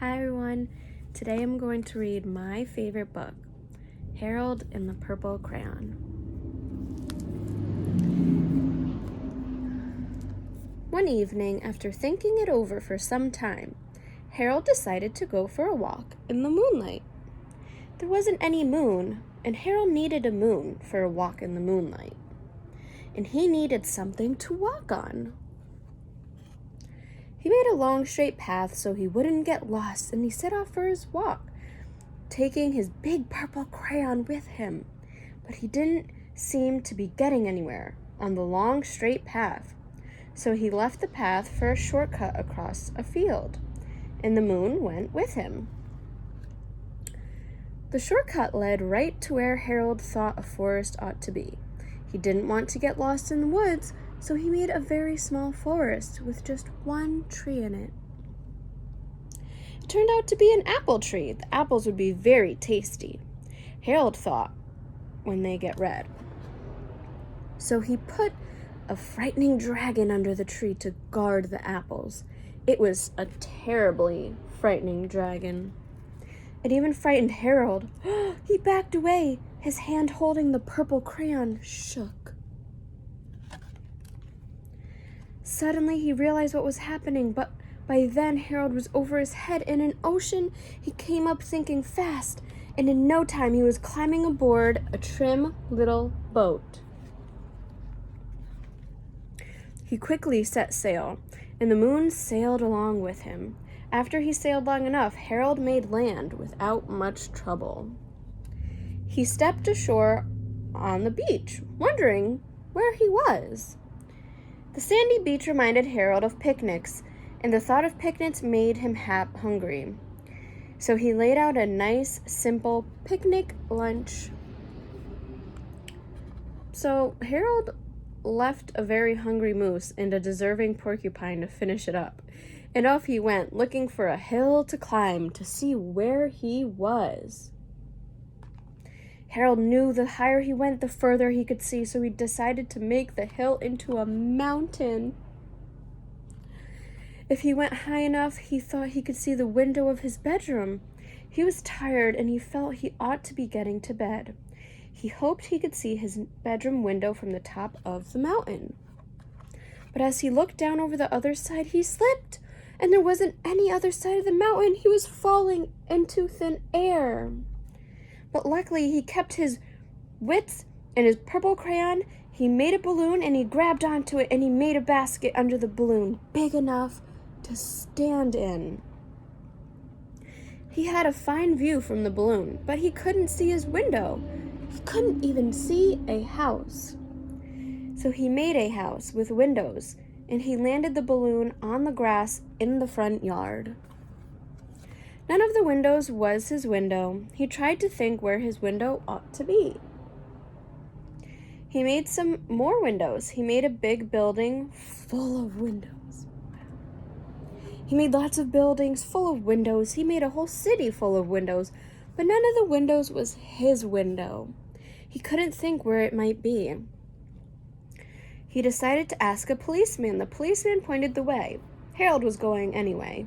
Hi everyone, today I'm going to read my favorite book, Harold and the Purple Crayon. One evening, after thinking it over for some time, Harold decided to go for a walk in the moonlight. There wasn't any moon, and Harold needed a moon for a walk in the moonlight. And he needed something to walk on. He made a long straight path so he wouldn't get lost, and he set off for his walk, taking his big purple crayon with him. But he didn't seem to be getting anywhere on the long straight path. So he left the path for a shortcut across a field, and the moon went with him. The shortcut led right to where Harold thought a forest ought to be. He didn't want to get lost in the woods, so he made a very small forest with just one tree in it. It turned out to be an apple tree. The apples would be very tasty, Harold thought, when they get red. So he put a frightening dragon under the tree to guard the apples. It was a terribly frightening dragon. It even frightened Harold. He backed away. His hand holding the purple crayon shook. Suddenly he realized what was happening, but by then Harold was over his head in an ocean. He came up sinking fast, and in no time he was climbing aboard a trim little boat. He quickly set sail, and the moon sailed along with him. After he sailed long enough, Harold made land without much trouble. He stepped ashore on the beach, wondering where he was. The sandy beach reminded Harold of picnics, and the thought of picnics made him hungry. So he laid out a nice, simple picnic lunch. So Harold left a very hungry moose and a deserving porcupine to finish it up. And off he went, looking for a hill to climb to see where he was. Harold knew the higher he went, the further he could see, so he decided to make the hill into a mountain. If he went high enough, he thought he could see the window of his bedroom. He was tired, and he felt he ought to be getting to bed. He hoped he could see his bedroom window from the top of the mountain. But as he looked down over the other side, he slipped, and there wasn't any other side of the mountain. He was falling into thin air. But luckily, he kept his wits and his purple crayon. He made a balloon, and he grabbed onto it, and he made a basket under the balloon, big enough to stand in. He had a fine view from the balloon, but he couldn't see his window. He couldn't even see a house. So he made a house with windows, and he landed the balloon on the grass in the front yard. None of the windows was his window. He tried to think where his window ought to be. He made some more windows. He made a big building full of windows. He made lots of buildings full of windows. He made a whole city full of windows, but none of the windows was his window. He couldn't think where it might be. He decided to ask a policeman. The policeman pointed the way. Harold was going anyway,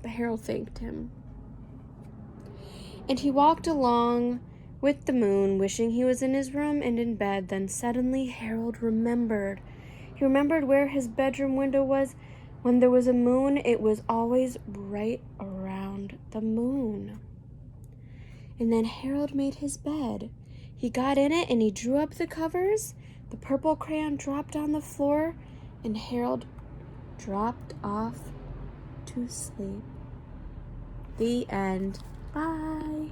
but Harold thanked him. And he walked along with the moon, wishing he was in his room and in bed. Then suddenly Harold remembered. He remembered where his bedroom window was. When there was a moon, it was always right around the moon. And then Harold made his bed. He got in it and he drew up the covers. The purple crayon dropped on the floor, and Harold dropped off to sleep. The end. Bye.